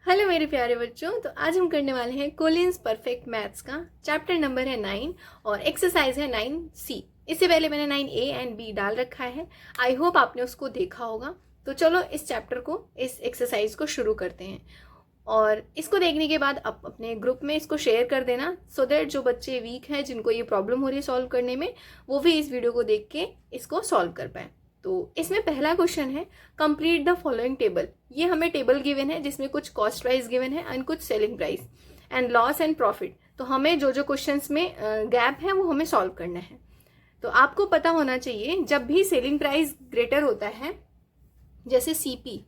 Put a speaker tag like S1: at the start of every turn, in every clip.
S1: Hello मेरे प्यारे बच्चों। तो आज हम करने वाले हैं कोलिन्स परफेक्ट मैथ्स का चैप्टर नंबर है 9 और एक्सरसाइज है 9C। इससे पहले मैंने 9A एंड B डाल रखा है। आई होप आपने उसको देखा होगा। तो चलो इस चैप्टर को, इस एक्सरसाइज को शुरू करते हैं और इसको देखने के बाद आप अपने ग्रुप में इसको शेयर कर देना सो दैट जो बच्चे वीक हैं, जिनको ये प्रॉब्लम हो रही है सॉल्व करने में, वो भी इस वीडियो को देख के इसको सॉल्व कर पाए। तो इसमें पहला क्वेश्चन है कंप्लीट द फॉलोइंग टेबल। ये हमें टेबल गिवन है जिसमें कुछ कॉस्ट प्राइस गिवन है एंड कुछ selling price and loss and profit. तो हमें जो जो क्वेश्चंस में गैप है वो हमें सॉल्व करना है। तो आपको पता होना चाहिए जब भी सेलिंग प्राइस ग्रेटर होता है, जैसे CP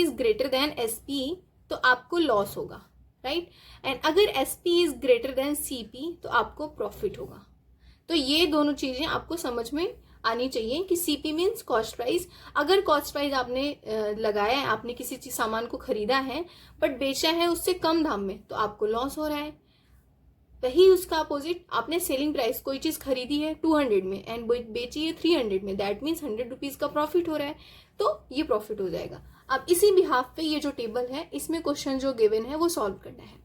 S1: is greater than SP, तो आपको लॉस होगा, राइट। एंड अगर SP is greater than CP तो आपको प्रॉफिट होगा। तो ये दोनों चीजें आपको समझ में आनी चाहिए कि सीपी मीन्स कॉस्ट प्राइस। अगर कॉस्ट प्राइस आपने लगाया है, आपने किसी चीज सामान को खरीदा है बट बेचा है उससे कम दाम में, तो आपको लॉस हो रहा है। वही उसका अपोजिट, आपने सेलिंग प्राइस, कोई चीज खरीदी है 200 में एंड बेची है 300 में, दैट मीन्स 100 रुपीज का प्रॉफिट हो रहा है, तो ये प्रॉफिट हो जाएगा। अब इसी बिहाफ पे ये जो टेबल है इसमें क्वेश्चन जो गिवन है वो सॉल्व करना है।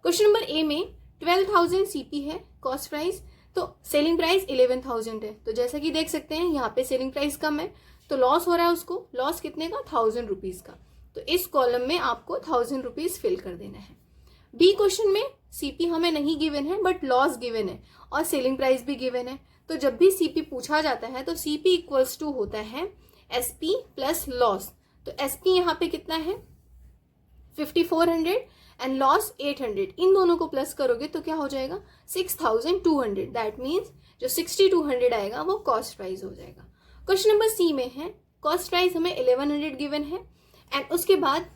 S1: क्वेश्चन नंबर ए में 12,000 सीपी है कॉस्ट प्राइस, तो सेलिंग प्राइस 11,000 है। तो जैसा कि देख सकते हैं यहाँ पे सेलिंग प्राइस कम है तो लॉस हो रहा है उसको। लॉस कितने का? 1,000 रुपीज का। तो इस कॉलम में आपको 1,000 रुपीज फिल कर देना है। बी क्वेश्चन में सीपी हमें नहीं गिवन है बट लॉस गिवन है और सेलिंग प्राइस भी गिवन है। तो जब भी सीपी पूछा जाता है तो सीपी इक्वल्स टू होता है एसपी प्लस लॉस। तो एसपी यहाँ पे कितना है? 5400 एंड लॉस 800। इन दोनों को प्लस करोगे तो क्या हो जाएगा? 6200। दैट मीन्स जो 6200 आएगा वो कॉस्ट प्राइस हो जाएगा। क्वेश्चन नंबर सी में है कॉस्ट प्राइस हमें 1100 गिवन है एंड उसके बाद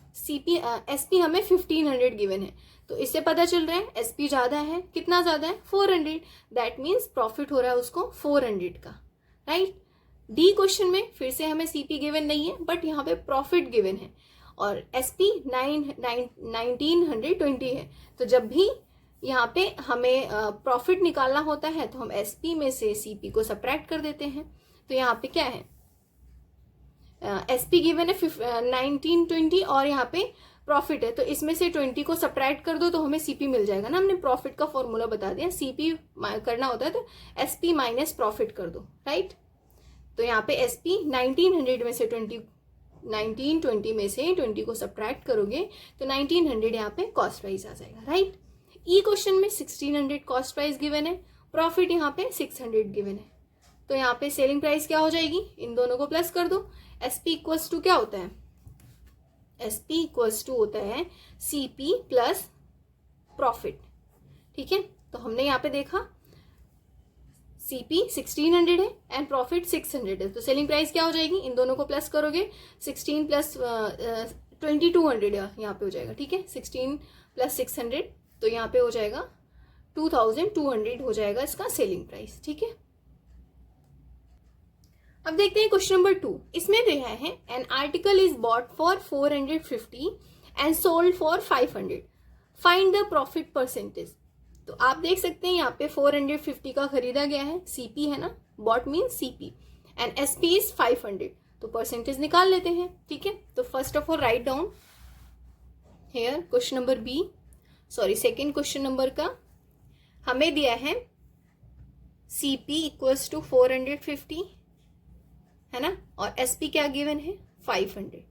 S1: एसपी हमें 1500 गिवन है। तो इससे पता चल रहा है एसपी ज्यादा है। कितना ज्यादा है? 400। दैट मीन्स प्रॉफिट हो रहा है उसको 400 का, राइट। डी क्वेश्चन में फिर से हमें सीपी गिवन नहीं है बट यहाँ पे प्रॉफिट गिवन है और एसपी 1920 है। तो जब भी यहाँ पे हमें प्रॉफिट निकालना होता है तो हम एसपी में से सीपी को सब्ट्रैक्ट कर देते हैं। तो यहाँ पे क्या है? एसपी गिवन है 1920 और यहाँ पे प्रॉफिट है, तो इसमें से 20 को सब्ट्रैक्ट कर दो तो हमें सीपी मिल जाएगा ना। हमने प्रॉफिट का फॉर्मूला बता दिया, सीपी करना होता है तो एसपी माइनस प्रॉफिट कर दो, राइट। तो यहाँ पे एसपी 1920 में से 20 को सब्ट्रैक्ट करोगे तो 1900 यहाँ पे कॉस्ट प्राइस आ जाएगा, राइट। ई क्वेश्चन में 1600 कॉस्ट प्राइस गिवन है, प्रॉफिट यहाँ पे 600 गिवन है। तो यहाँ पे सेलिंग प्राइस क्या हो जाएगी? इन दोनों को प्लस कर दो। एसपी इक्वल्स टू क्या होता है? एसपी इक्वल्स टू होता है सीपी प्लस प्रॉफिट, ठीक है। तो हमने यहाँ पे देखा सीपी 1600 है एंड प्रॉफिट 600 है। तो सेलिंग प्राइस क्या हो जाएगी? इन दोनों को प्लस करोगे, 16 प्लस 2200 यहाँ पे हो जाएगा, ठीक है। 16 प्लस 600 तो यहाँ पे हो जाएगा 2200 हो जाएगा इसका सेलिंग प्राइस, ठीक है। अब देखते हैं क्वेश्चन नंबर 2। इसमें दिया है an article is bought for 450 and sold for 500, find the profit percentage. तो आप देख सकते हैं यहाँ पे 450 का खरीदा गया है, सीपी है ना, bought means CP, and SP is 500। तो परसेंटेज निकाल लेते हैं, ठीक है। तो first of all write down here question number B, sorry second question number का हमें दिया है सीपी इक्वल्स टू 450 है ना, और एसपी क्या गिवन है? 500।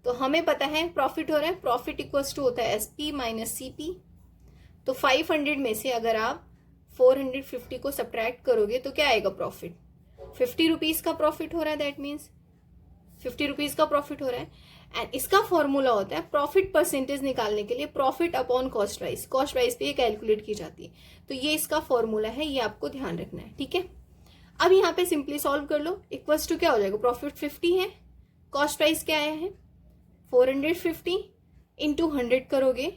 S1: तो हमें पता है प्रॉफिट हो रहा है, प्रॉफिट इक्वल्स टू होता है एसपी माइनस सीपी। तो 500 में से अगर आप 450 को सब्ट्रैक्ट करोगे तो क्या आएगा? प्रॉफिट 50 रुपीज का प्रॉफिट हो रहा है। दैट मीन्स 50 रुपीज का प्रॉफिट हो रहा है एंड इसका फॉर्मूला होता है प्रॉफिट परसेंटेज निकालने के लिए profit upon cost price. Cost price पे ये कैलकुलेट की जाती है, तो ये इसका फॉर्मूला है, ये आपको ध्यान रखना है, ठीक है। अब यहाँ पे सिंपली सॉल्व कर लो। इक्वल्स टू क्या हो जाएगा? प्रॉफिट 50 है, कॉस्ट प्राइस क्या आया है? 450 इंटू 100 करोगे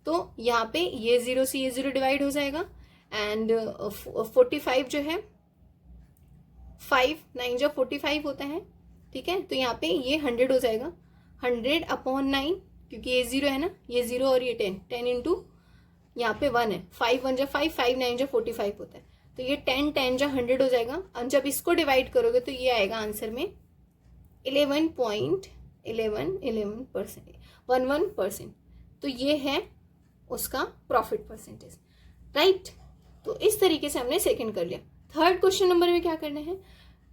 S1: तो यहाँ पे ये 0 से ये 0 डिवाइड हो जाएगा एंड 45 जो है 5 9 जो 45 होता है, ठीक है। तो यहाँ पे ये 100 हो जाएगा, 100 अपॉन 9, क्योंकि ये 0 है ना, ये 0 और ये 10 इंटू यहाँ पे 1 है, 5 1 जो 5 5 9 जो 45 होता है। तो ये 10 10 जो 100 हो जाएगा और जब इसको डिवाइड करोगे तो ये आएगा आंसर में 11.11% 11%। तो ये है उसका प्रॉफिट परसेंटेज, राइट। तो इस तरीके से हमने सेकंड कर लिया। थर्ड क्वेश्चन नंबर में क्या करना है,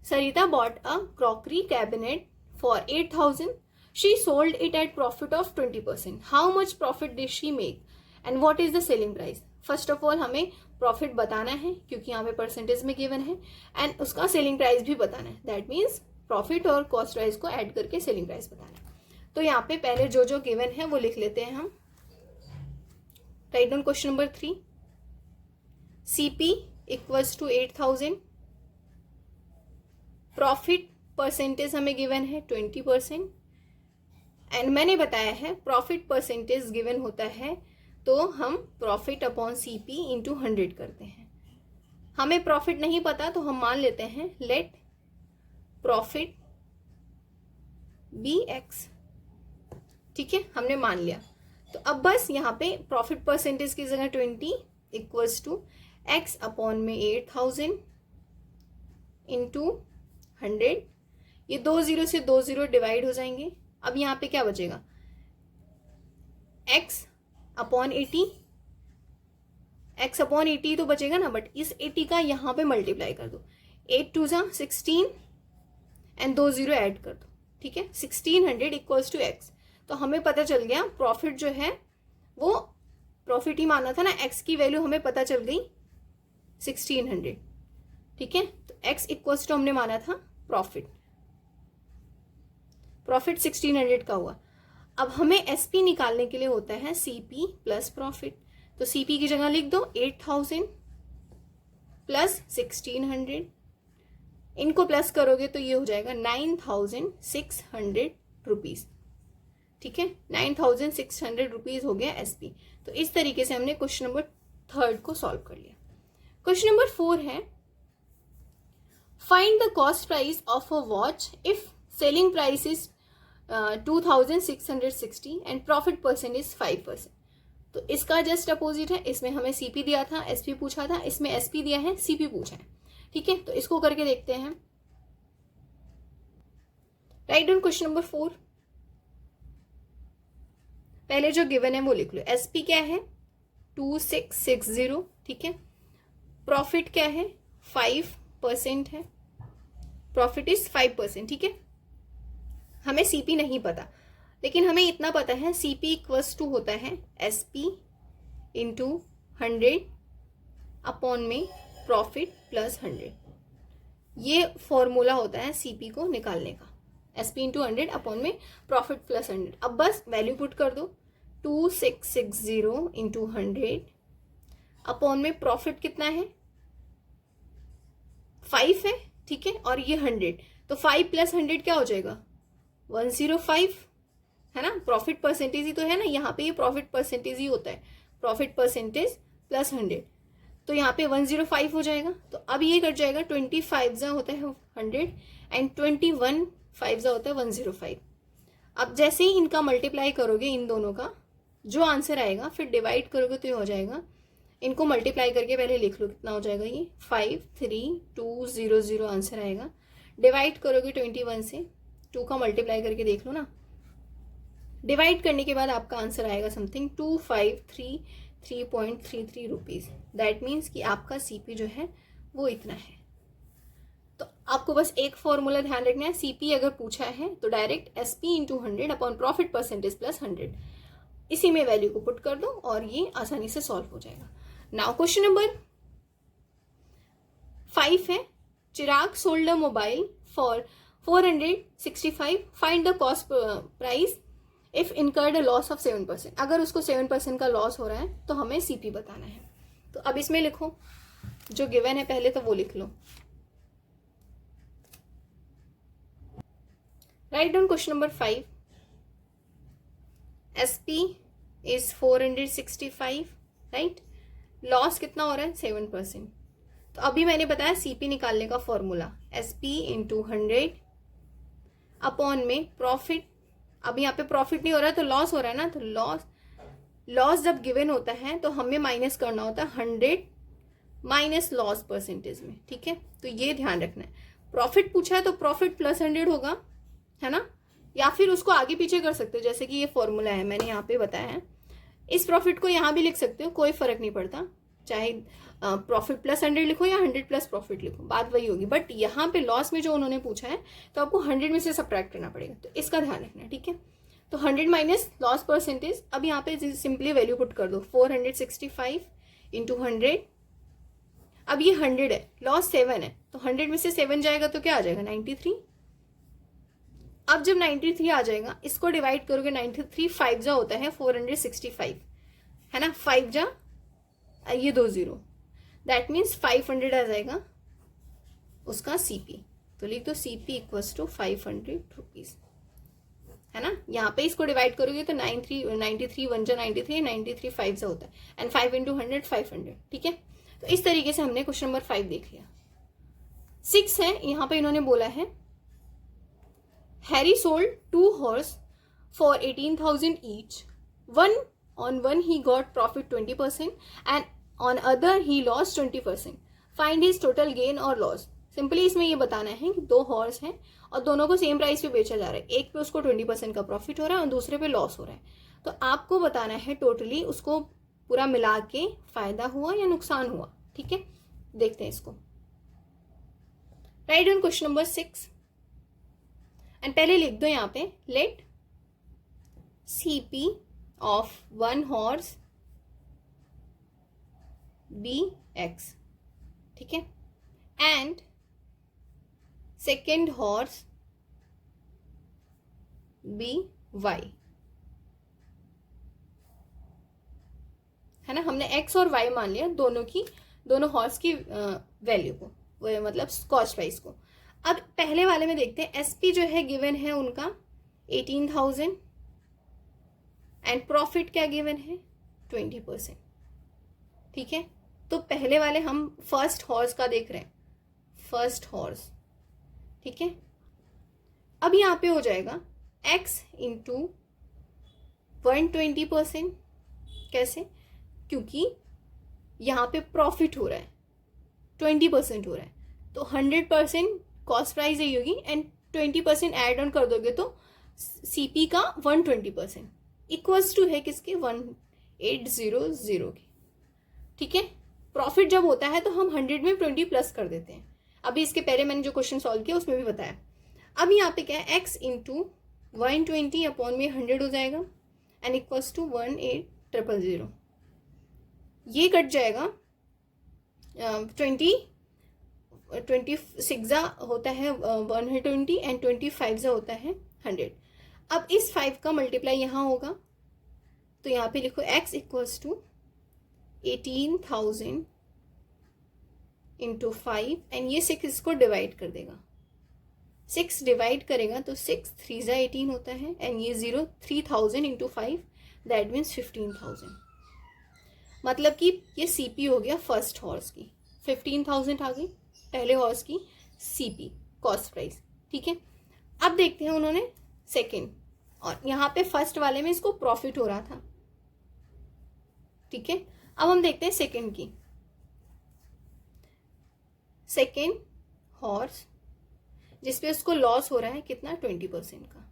S1: Sarita bought a crockery cabinet for 8,000, she sold it at profit of 20%, how much profit did she make and what is the selling price. First of all हमें प्रॉफिट बताना है क्योंकि यहाँ पे परसेंटेज में गिवन है, एंड उसका सेलिंग प्राइस भी बताना है। दैट मीन्स प्रॉफिट और कॉस्ट प्राइस को ऐड करके सेलिंग प्राइस बताना है। तो यहाँ पे पहले जो जो गिवन है वो लिख लेते हैं हम। Write down question number 3, CP equals to 8,000, profit percentage हमें गिवन है 20%, एंड मैंने बताया है प्रॉफिट परसेंटेज गिवन होता है तो हम प्रॉफिट अपॉन CP इंटू 100 करते हैं। हमें प्रॉफिट नहीं पता तो हम मान लेते हैं लेट प्रॉफिट बी X, ठीक है, हमने मान लिया। तो अब बस यहाँ पे प्रॉफिट परसेंटेज की जगह 20 इक्वल्स टू X अपॉन में 8,000 इंटू 100, ये 2 0 से 2 0 डिवाइड हो जाएंगे। अब यहाँ पे क्या बचेगा, X अपॉन 80, X अपॉन 80 तो बचेगा ना, बट इस 80 का यहाँ पे मल्टीप्लाई कर दो, 8 2 जा 16 एंड 2 0 ऐड कर दो, ठीक है, 1600 इक्वल्स टू X। तो हमें पता चल गया प्रॉफिट जो है वो प्रॉफिट ही माना था ना, X की वैल्यू हमें पता चल गई 1600, ठीक है। तो X इक्वल्स टू हमने माना था प्रॉफिट 1600 का हुआ। अब हमें SP निकालने के लिए होता है CP प्लस प्रॉफिट। तो CP की जगह लिख दो 8,000 प्लस 1600, इनको प्लस करोगे तो ये हो जाएगा 9,600 रुपीज, ठीक है, 9,600 रुपीज हो गया SP। तो इस तरीके से हमने क्वेश्चन नंबर 3 को सॉल्व कर लिया। क्वेश्चन नंबर 4 है, find the cost price of a watch if selling price is 2,660 and profit percent is 5%। तो इसका जस्ट अपोजिट है, इसमें हमें CP दिया था, SP पूछा था, इसमें SP दिया है, CP पूछा है, ठीक है। तो इसको करके देखते हैं। राइट डाउन क्वेश्चन नंबर 4, पहले जो गिवन है वो लिख लो। SP क्या है 2660, ठीक है। प्रॉफिट क्या है 5% है, प्रॉफिट इज 5%, ठीक है। हमें CP नहीं पता, लेकिन हमें इतना पता है CP इक्वल्स टू होता है SP इंटू 100 अपॉन में प्रॉफिट प्लस 100। ये फॉर्मूला होता है CP को निकालने का, SP इंटू 100 अपॉन में प्रॉफिट प्लस 100। अब बस वैल्यू पुट कर दो, 2660 इंटू 100 अपॉन में प्रॉफिट कितना है 5 है, ठीक है, और ये 100, तो 5 प्लस 100 क्या हो जाएगा 105, है ना। प्रॉफिट परसेंटेज ही तो है ना, यहाँ पे ये प्रॉफिट परसेंटेज ही होता है, प्रॉफिट परसेंटेज प्लस 100, तो यहाँ पे 105 हो जाएगा। तो अब ये कट जाएगा, 25 जा होता है 100 एंड 21 5 जा होता है 105। अब जैसे ही इनका मल्टीप्लाई करोगे, इन दोनों का जो आंसर आएगा फिर डिवाइड करोगे तो ये हो जाएगा, इनको मल्टीप्लाई करके पहले लिख लो कितना हो जाएगा, ये 53200 आंसर आएगा। डिवाइड करोगे 21 से, 2 का मल्टीप्लाई करके देख लो ना, डिवाइड करने के बाद आपका आंसर आएगा समथिंग 2533.33 रुपीज। दैट मीन्स कि आपका CP जो है वो इतना है। तो आपको बस एक फॉर्मूला ध्यान रखना है, CP अगर पूछा है तो direct SP into 100 upon profit percentage plus 100, इसी में वैल्यू को पुट कर दो और ये आसानी से सॉल्व हो जाएगा। नाउ क्वेश्चन नंबर 5 है, Chirag sold a mobile for 465, find the cost price if incurred a loss of 7%। अगर उसको 7% का लॉस हो रहा है तो हमें CP बताना है। तो अब इसमें लिखो, जो गिवन है पहले तो वो लिख लो। Write down question number 5, SP is 465, right, loss कितना हो रहा है 7%। तो अभी मैंने बताया CP निकालने का फॉर्मूला, SP इंटू 100 अपॉन में प्रॉफिट। अब यहाँ पे प्रॉफिट नहीं हो रहा है तो लॉस हो रहा है ना, तो लॉस जब गिवन होता है तो हमें माइनस करना होता है 100 माइनस लॉस परसेंटेज में, ठीक है। तो ये ध्यान रखना है, प्रॉफिट पूछा है तो प्रॉफिट प्लस 100 होगा, है ना, या फिर उसको आगे पीछे कर सकते हो, जैसे कि ये फॉर्मूला है मैंने यहाँ पे बताया है। इस प्रॉफिट को यहाँ भी लिख सकते हो, कोई फर्क नहीं पड़ता, चाहे प्रॉफिट प्लस 100 लिखो या 100 प्लस प्रॉफिट लिखो, बात वही होगी। बट यहाँ पे लॉस में जो उन्होंने पूछा है तो आपको 100 में से सब्ट्रैक्ट करना पड़ेगा, तो इसका ध्यान रखना, ठीक है। तो 100 माइनस लॉस परसेंटेज, अब यहाँ पे सिंपली वैल्यू पुट कर दो, 465 इंटू 100। अब ये 100 है, लॉस 7 है, तो 100 में से 7 जाएगा तो क्या आ जाएगा 93। अब जब 93 आ जाएगा, इसको डिवाइड करोगे 93, 5 जा होता है 465, है ना, 5 जा ये 2 0, दैट मीन्स 500 आ जाएगा उसका सीपी। तो लिख दो सीपी इक्वल्स टू 500 रुपीज, है ना। यहाँ पे इसको डिवाइड करोगे तो 93 1 जा 93, 93 5 जा होता है, एंड 5 इंटू 100 500, ठीक है। तो इस तरीके से हमने क्वेश्चन नंबर 5 देख लिया। 6 है, यहाँ पे इन्होंने बोला है Harry sold 2 horse for 18,000 each. On one he got profit 20% and on other he lost 20%. Find his total gain or loss. Simply इसमें ये बताना है कि 2 हॉर्स हैं और दोनों को सेम प्राइस पे बेचा जा रहा है, एक पे उसको 20% का प्रॉफिट हो रहा है और दूसरे पे लॉस हो रहा है। तो आपको बताना है टोटली उसको पूरा मिला के फायदा हुआ या नुकसान हुआ, ठीक है। देखते हैं इसको। Write on question number 6 and पहले लिख दो यहाँ पे let CP of 1 horse be X, ठीक है, and second horse be Y, है ना। हमने एक्स और वाई मान लिया, दोनों हॉर्स की वैल्यू को, मतलब कॉस्ट प्राइस को। अब पहले वाले में देखते हैं, एसपी जो है गिवन है उनका 18,000 एंड प्रॉफिट क्या गिवन है 20%, ठीक है। तो पहले वाले हम फर्स्ट हॉर्स का देख रहे हैं, फर्स्ट हॉर्स, ठीक है। अब यहाँ पे हो जाएगा x इंटू 120%, कैसे, क्योंकि यहाँ पे प्रॉफिट हो रहा है 20% हो रहा है, तो 100% कॉस्ट प्राइस यही होगी एंड 20% ऐड ऑन कर दोगे तो सीपी का 120% इक्वल्स टू है किसके 1800 के, ठीक है। प्रॉफिट जब होता है तो हम 100 में 20 प्लस कर देते हैं, अभी इसके पहले मैंने जो क्वेश्चन सॉल्व किया उसमें भी बताया। अब यहाँ पे क्या है x इंटू 120 अपॉन में 100 हो जाएगा एंड इक्वल्स टू 18,000, ये कट जाएगा 26 होता है 120 एंड 25 होता है 100। अब इस 5 का मल्टीप्लाई यहाँ होगा, तो यहाँ पे लिखो x इक्वल्स टू 18,000 इंटू 5 एंड ये 6 इसको डिवाइड कर देगा, 6 डिवाइड करेगा तो 6 3 जा 18 होता है एंड ये 0 3000 इंटू 5 दैट मीन्स 15,000, मतलब कि ये सीपी हो गया फर्स्ट हॉर्स की, 15,000 आ गई पहले हॉर्स की सीपी कॉस्ट प्राइस, ठीक है। अब देखते हैं उन्होंने सेकंड, और यहाँ पे फर्स्ट वाले में इसको प्रॉफिट हो रहा था, ठीक है। अब हम देखते हैं सेकंड की, सेकंड हॉर्स जिसपे उसको लॉस हो रहा है कितना 20% का,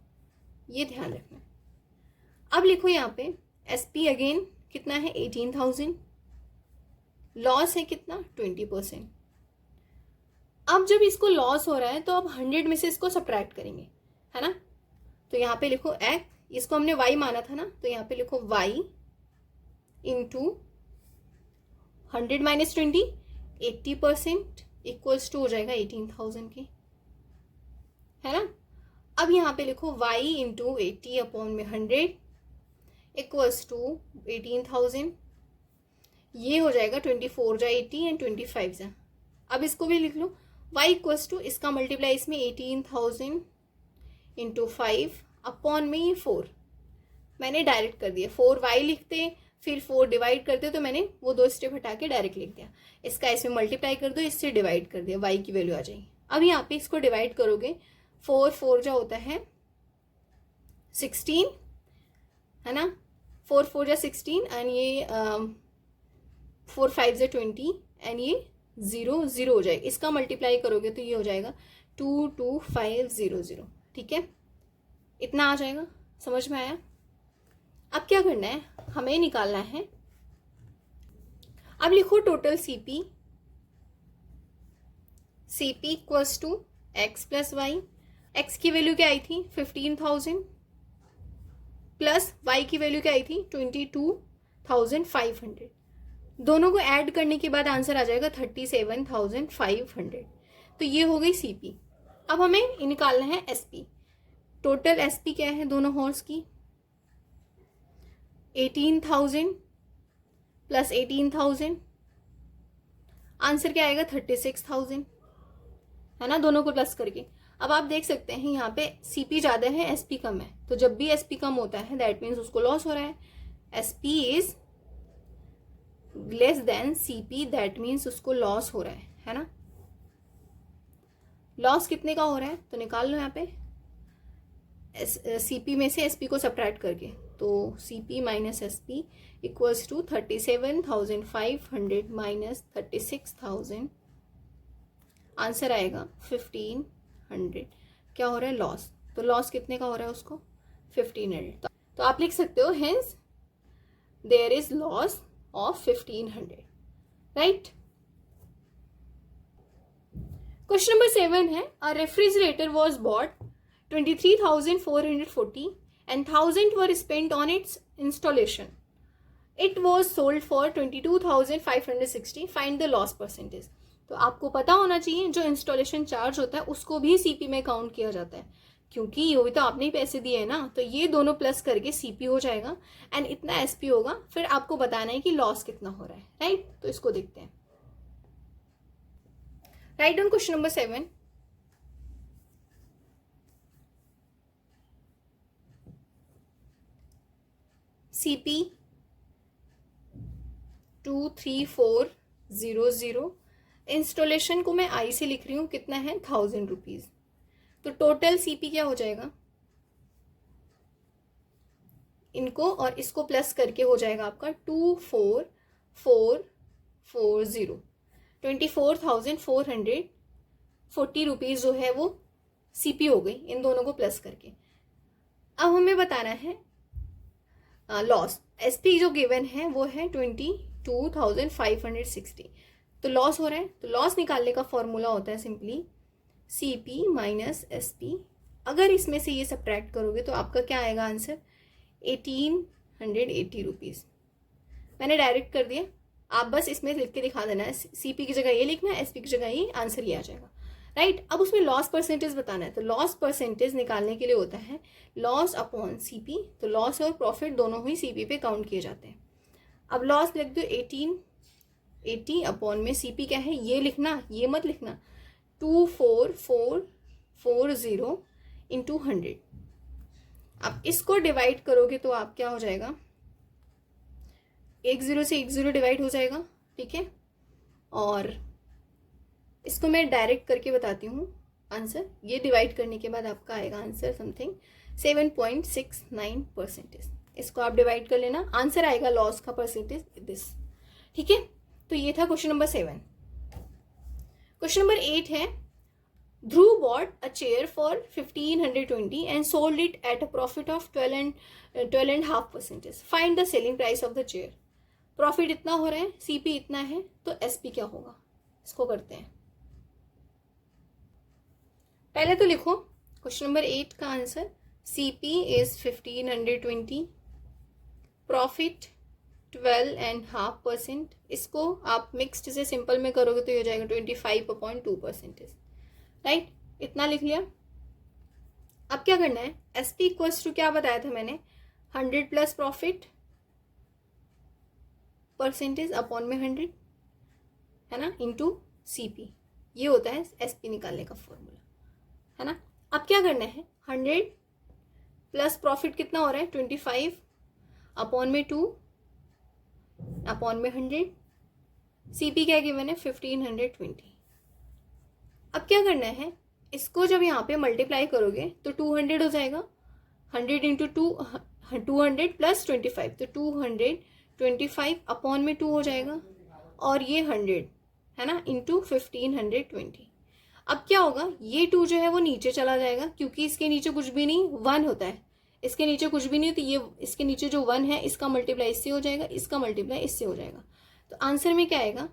S1: ये ध्यान रखना। अब लिखो यहाँ पे एसपी अगेन कितना है 18,000, लॉस है कितना 20%। अब जब इसको लॉस हो रहा है तो अब 100 में से इसको सब्ट्रैक्ट करेंगे, है ना। तो यहाँ पे लिखो एक्स, इसको हमने वाई माना था ना, तो यहाँ पे लिखो Y into 100 minus 20 80% equals to हो जाएगा 18,000 की, है ना। अब यहाँ पे लिखो वाई इंटू 80 अपॉन में 100 इक्वल्स टू 18,000, ये हो जाएगा 24 जा 80 एंड 25 जा। अब इसको भी लिख लो y इक्वल्स टू, इसका मल्टीप्लाई इसमें 18,000 इंटू 5 अपॉन में ये 4 मैंने डायरेक्ट कर दिया, 4y लिखते फिर 4 डिवाइड करते, तो मैंने वो 2 स्टेप हटा के डायरेक्ट लिख दिया। इसका इसमें मल्टीप्लाई कर दो, इससे डिवाइड कर दिया, y की वैल्यू आ जाएगी। अब यहाँ पे इसको डिवाइड करोगे 4 जा होता है 16, है ना, 4 जा 16 एंड ये 4 5 जा 20 एंड ये 0 हो जाएगा, इसका मल्टीप्लाई करोगे तो ये हो जाएगा 22500, ठीक है। इतना आ जाएगा, समझ में आया। अब क्या करना है, हमें निकालना है, अब लिखो total CP, CP equals to X plus Y. X की वैल्यू क्या आई थी 15,000 प्लस वाई की वैल्यू क्या आई थी 22,500। दोनों को ऐड करने के बाद आंसर आ जाएगा 37,500। तो ये हो गई सीपी। अब हमें निकालना है एसपी। टोटल एसपी क्या है दोनों हॉर्स की 18,000 प्लस 18,000, आंसर क्या आएगा 36,000, है ना, दोनों को प्लस करके। अब आप देख सकते हैं यहाँ पे सीपी ज़्यादा है एसपी कम है, तो जब भी एसपी कम होता है दैट मीन्स उसको लॉस हो रहा है। SP is less than CP, that means उसको लॉस हो रहा है ना। लॉस कितने का हो रहा है तो निकाल लो यहाँ पे सीपी में से एसपी को सब्ट्रैक्ट करके, तो CP minus SP equals to 37,500 minus 36,000, answer आएगा 1500। क्या हो रहा है लॉस, तो लॉस कितने का हो रहा है उसको 1500। तो आप लिख सकते हो hence there is loss of 1500, right. Question number 7 है, a refrigerator was bought 23,440 and 1,000 were spent on its installation. It was sold for 22,560. Find the loss percentage. तो आपको पता होना चाहिए जो इंस्टॉलेशन चार्ज होता है उसको भी सीपी में काउंट किया जाता है, क्योंकि ये भी तो आपने ही पैसे दिए हैं ना, तो ये दोनों प्लस करके सीपी हो जाएगा एंड इतना एसपी होगा। फिर आपको बताना है कि लॉस कितना हो रहा है, राइट। तो इसको देखते हैं। Right down question number 7। CP 23400, installation को मैं आई से लिख रही हूँ, कितना है 1,000 रुपीज। तो टोटल सीपी क्या हो जाएगा, इनको और इसको प्लस करके हो जाएगा आपका 24,440, 24,440 रुपीज जो है वो सीपी हो गई इन दोनों को प्लस करके। अब हमें बताना है लॉस। एसपी जो गिवन है वो है 22,560, तो लॉस हो रहा है। तो लॉस निकालने का फॉर्मूला होता है सिंपली सीपी माइनस एसपी। अगर इसमें से ये सब्ट्रैक्ट करोगे तो आपका क्या आएगा आंसर 1,880 रुपीज़। मैंने डायरेक्ट कर दिया, आप बस इसमें लिख के दिखा देना है, सीपी की जगह ये लिखना है, एसपी की जगह ये, आंसर ये आ जाएगा, राइट। अब उसमें लॉस परसेंटेज बताना है, तो लॉस परसेंटेज निकालने के लिए होता है लॉस अपॉन सीपी। तो लॉस और प्रॉफिट दोनों ही सीपी पे काउंट किए जाते हैं। अब लॉस लिख दो 1880 अपॉन में सीपी क्या है ये लिखना, ये मत लिखना, 24,440 इंटू 100। अब इसको डिवाइड करोगे तो आप क्या हो जाएगा, 10 से 10 डिवाइड हो जाएगा, ठीक है। और इसको मैं डायरेक्ट करके बताती हूँ आंसर। ये डिवाइड करने के बाद आपका आएगा आंसर समथिंग 7.69%। इसको आप डिवाइड कर लेना, आंसर आएगा लॉस का परसेंटेज दिस, ठीक है। तो ये था क्वेश्चन नंबर 7। क्वेश्चन नंबर 8 है, Dhruv bought a chair for 1,520 and sold it at a profit of 12.5%। Find the selling price of the chair. Profit इतना हो रहा है, सीपी इतना है, तो एसपी क्या होगा, इसको करते हैं। पहले तो लिखो क्वेश्चन नंबर 8 का आंसर, सीपी इज 1,520, प्रॉफिट 12.5%। इसको आप मिक्स्ड से सिंपल में करोगे तो ये हो जाएगा 25.2%, राइट। इतना लिख लिया। अब क्या करना है, एसपी इक्वल्स टू क्या बताया था मैंने, 100 प्लस प्रॉफिट परसेंटेज अपॉन में 100, है ना, इंटू सीपी। ये होता है एसपी निकालने का फॉर्मूला, है ना। अब क्या करना है, 100 प्लस प्रॉफिट कितना हो रहा है 25 अपॉन में 2 अपॉन में 100, सीपी क्या गिवन है 1,520। अब क्या करना है, इसको जब यहाँ पे मल्टीप्लाई करोगे तो 200 हो जाएगा, 100 इंटू 200 प्लस 25, तो 225 अपॉन में 2 हो जाएगा, और ये 100 है ना, इंटू 1,520। अब क्या होगा, ये 2 जो है वो नीचे चला जाएगा क्योंकि इसके नीचे कुछ भी नहीं 1 होता है, इसके नीचे कुछ भी नहीं, तो ये इसके नीचे जो 1 है इसका मल्टीप्लाई इससे हो जाएगा, इसका मल्टीप्लाई इससे हो जाएगा। तो आंसर में क्या आएगा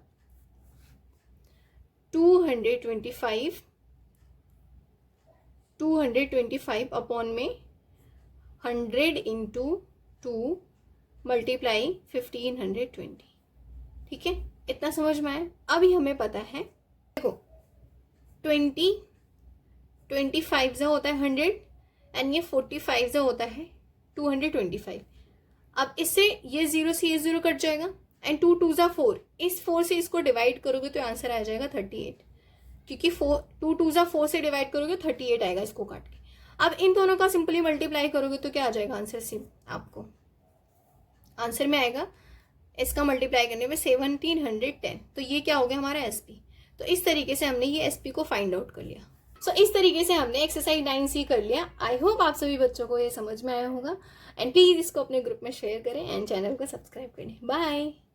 S1: 225 अपॉन में 100 इंटू 2 मल्टीप्लाई 1520। ठीक है, इतना समझ में आया। अभी हमें पता है, देखो 25 जो होता है 100 एंड ये 45 जो होता है 225। अब इससे ये 0 से ये 0 कट जाएगा एंड 2 2 ज़ा 4, इस 4 से इसको डिवाइड करोगे तो आंसर आ जाएगा 38, क्योंकि 2 2 ज़ा 4 से डिवाइड करोगे 38 आएगा इसको काट के। अब इन दोनों का सिंपली मल्टीप्लाई करोगे तो क्या आ जाएगा आंसर से, आपको आंसर में आएगा इसका मल्टीप्लाई करने में 1710। तो ये क्या हो गया हमारा एसपी। तो इस तरीके से हमने ये एसपी को फाइंड आउट कर लिया। सो इस तरीके से हमने एक्सरसाइज 9C कर लिया। आई होप आप सभी बच्चों को ये समझ में आया होगा एंड प्लीज इसको अपने ग्रुप में शेयर करें एंड चैनल को सब्सक्राइब करें। बाय।